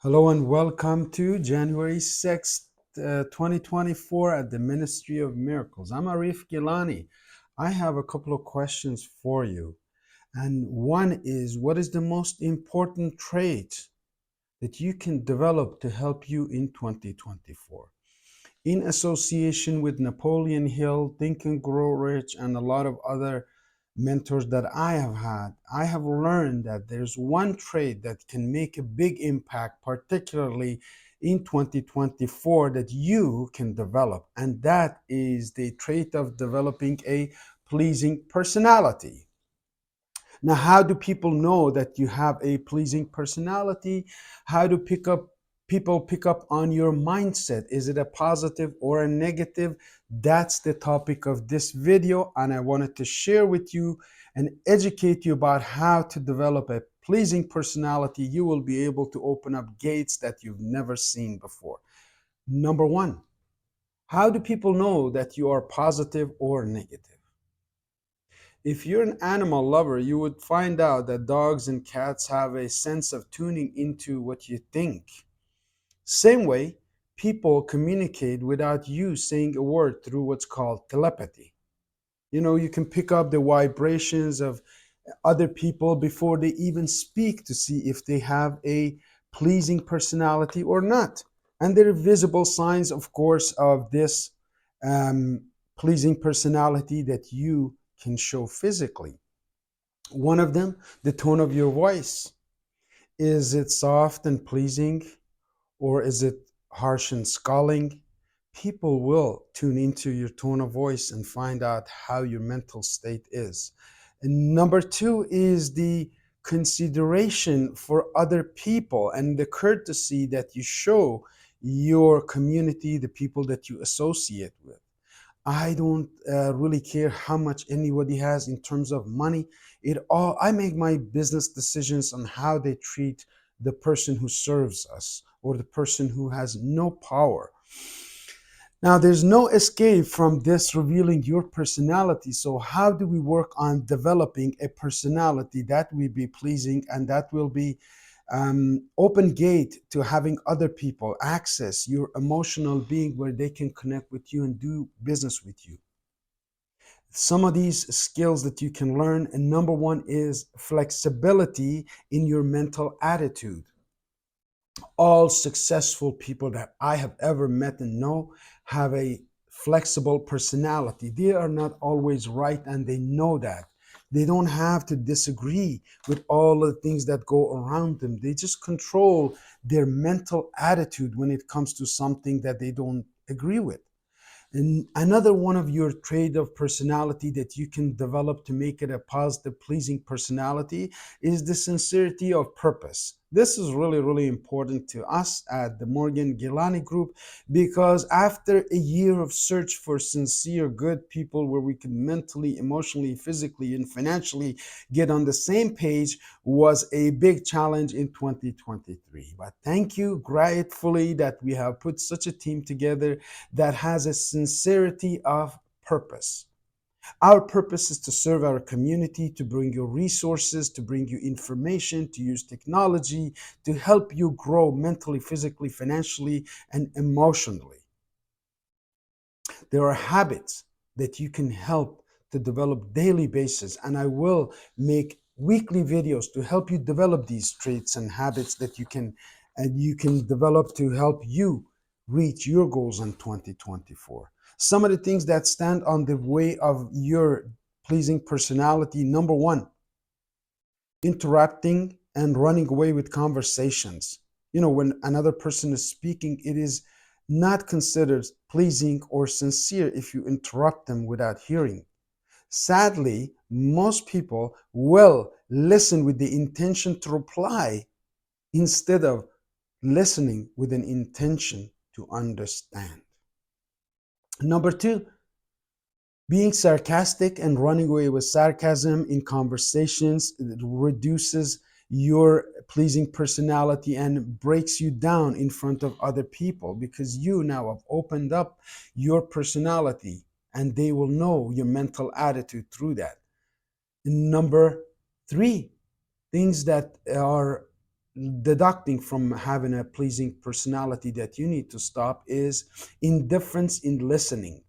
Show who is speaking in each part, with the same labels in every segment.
Speaker 1: Hello and welcome to January 6th, 2024 at the Ministry of Miracles. I'm arifgilany. I have a couple of questions for you. And one is, what is the most important trait that you can develop to help you in 2024? In association with Napoleon Hill, Think and Grow Rich, and a lot of other mentors that I have had, I have learned that there's one trait that can make a big impact, particularly in 2024, that you can develop. And that is the trait of developing a pleasing personality. Now, how do people know that you have a pleasing personality? How do people pick up on your mindset? Is it a positive or a negative? That's the topic of this video, and I wanted to share with you and educate you about how to develop a pleasing personality. You will be able to open up gates that you've never seen before. Number one, how do people know that you are positive or negative? If you're an animal lover, you would find out that dogs and cats have a sense of tuning into what you think. Same way, people communicate without you saying a word through what's called telepathy. You can pick up the vibrations of other people before they even speak to see if they have a pleasing personality or not. And there are visible signs, of course, of this um, pleasing personality that you can show physically. One of them, the tone of your voice. Is it soft and pleasing, or is it harsh and scolding? People will tune into your tone of voice and find out how your mental state is. And number two is the consideration for other people and the courtesy that you show your community, the people that you associate with. I don't really care how much anybody has in terms of money. I make my business decisions on how they treat the person who serves us or the person who has no power. Now, there's no escape from this revealing your personality. So, how do we work on developing a personality that will be pleasing and that will be open gate to having other people access your emotional being where they can connect with you and do business with you? Some of these skills that you can learn, and number one is flexibility in your mental attitude. All successful people that I have ever met and know have a flexible personality. They are not always right, and they know that. They don't have to disagree with all the things that go around them. They just control their mental attitude when it comes to something that they don't agree with. And another one of your trait of personality that you can develop to make it a positive, pleasing personality is the sincerity of purpose. This is really, really important to us at the Morgan Gilani Group, because after a year of search for sincere, good people where we can mentally, emotionally, physically, and financially get on the same page was a big challenge in 2023. But thank you gratefully that we have put such a team together that has a sincerity of purpose. Our purpose is to serve our community, to bring you resources, to bring you information, to use technology, to help you grow mentally, physically, financially, and emotionally. There are habits that you can help to develop daily basis, and I will make weekly videos to help you develop these traits and habits that you can develop to help you reach your goals in 2024. Some of the things that stand on the way of your pleasing personality: number one, interrupting and running away with conversations. When another person is speaking, it is not considered pleasing or sincere if you interrupt them without hearing. Sadly, most people will listen with the intention to reply instead of listening with an intention to understand. Number two, being sarcastic and running away with sarcasm in conversations reduces your pleasing personality and breaks you down in front of other people, because you now have opened up your personality and they will know your mental attitude through that. Number three, things that are deducting from having a pleasing personality that you need to stop is indifference in listening.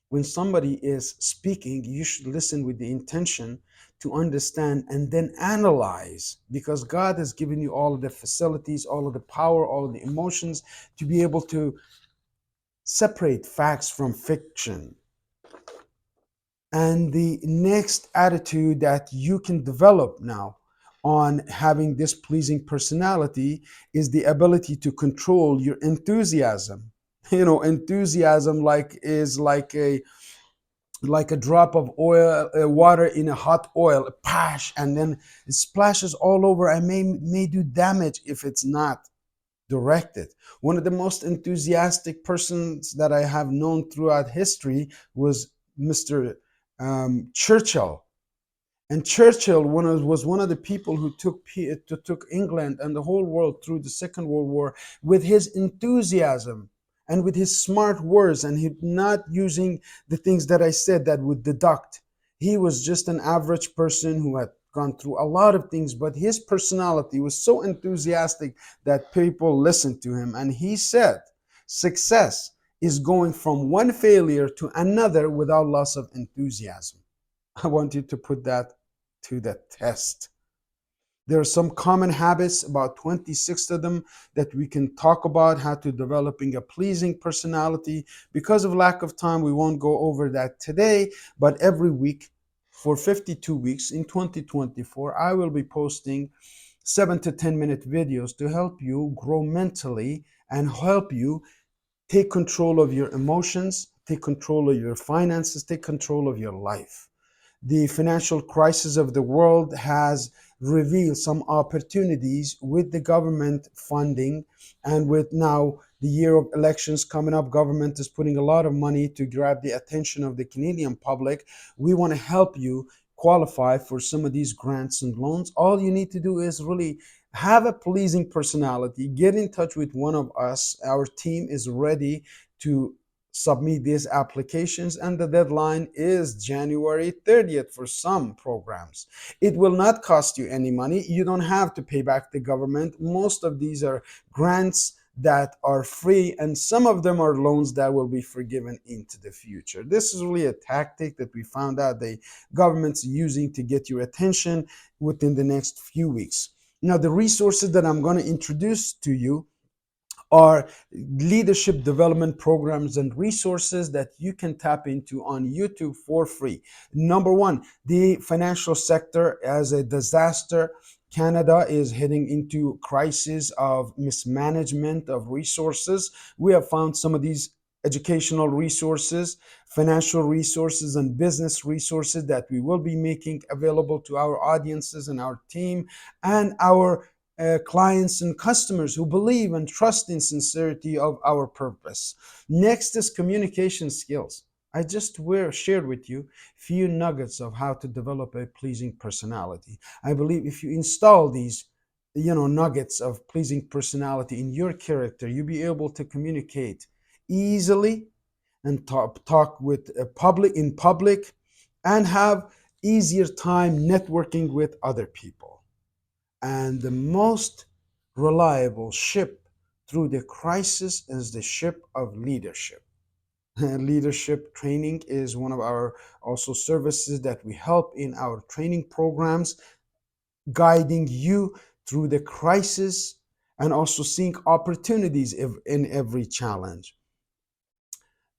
Speaker 1: When somebody is speaking, you should listen with the intention to understand and then analyze, because God has given you all of the facilities, all of the power, all of the emotions to be able to separate facts from fiction. And the next attitude that you can develop now on having this pleasing personality is the ability to control your enthusiasm. Enthusiasm like a drop of oil, water in a hot oil, pash, and then it splashes all over and may do damage if it's not directed. One of the most enthusiastic persons that I have known throughout history was Mr. Churchill. And Churchill was one of the people who took England and the whole world through the Second World War with his enthusiasm and with his smart words, and he not using the things that I said that would deduct. He was just an average person who had gone through a lot of things, but his personality was so enthusiastic that people listened to him. And he said, success is going from one failure to another without loss of enthusiasm. I want you to put that to the test. There are some common habits, about 26 of them, that we can talk about how to developing a pleasing personality. Because of lack of time, we won't go over that today, but every week for 52 weeks in 2024, I will be posting 7 to 10 minute videos to help you grow mentally and help you take control of your emotions, take control of your finances, take control of your life. The financial crisis of the world has revealed some opportunities with the government funding, and with now the year of elections coming up, government is putting a lot of money to grab the attention of the Canadian public. We want to help you qualify for some of these grants and loans. All you need to do is really have a pleasing personality. Get in touch with one of us. Our team is ready to submit these applications, and the deadline is January 30th for some programs. It will not cost you any money. You don't have to pay back the government. Most of these are grants that are free, and some of them are loans that will be forgiven into the future. This is really a tactic that we found out the government's using to get your attention within the next few weeks. Now, the resources that I'm going to introduce to you are leadership development programs and resources that you can tap into on YouTube for free. Number one, the financial sector as a disaster. Canada is heading into crisis of mismanagement of resources. We have found some of these educational resources, financial resources, and business resources that we will be making available to our audiences and our team and our clients and customers who believe and trust in sincerity of our purpose. Next is communication skills. I just shared with you few nuggets of how to develop a pleasing personality. I believe if you install these nuggets of pleasing personality in your character, you'll be able to communicate easily and talk with in public and have easier time networking with other people. And the most reliable ship through the crisis is the ship of leadership. Leadership training is one of our also services that we help in our training programs, guiding you through the crisis and also seeing opportunities in every challenge.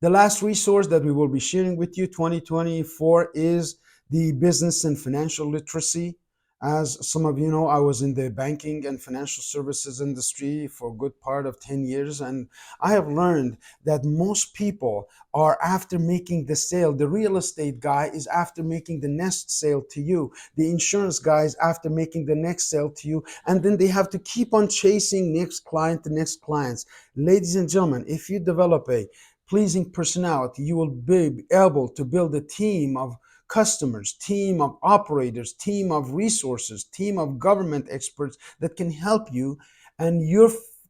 Speaker 1: The last resource that we will be sharing with you 2024 is the business and financial literacy. As some of you know, I was in the banking and financial services industry for a good part of 10 years, and I have learned that most people are after making the sale. The real estate guy is after making the next sale to you. The insurance guy is after making the next sale to you, and then they have to keep on chasing next client, the next clients. Ladies and gentlemen, if you develop a pleasing personality, you will be able to build a team of customers, team of operators, team of resources, team of government experts that can help you, and your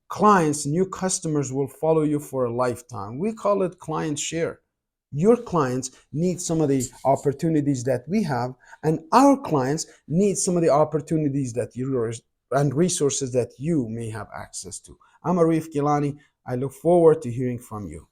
Speaker 1: clients and your customers will follow you for a lifetime. We call it client share. Your clients need some of the opportunities that we have, and our clients need some of the opportunities that you're and resources that you may have access to. I'm Arif Gilani. I look forward to hearing from you.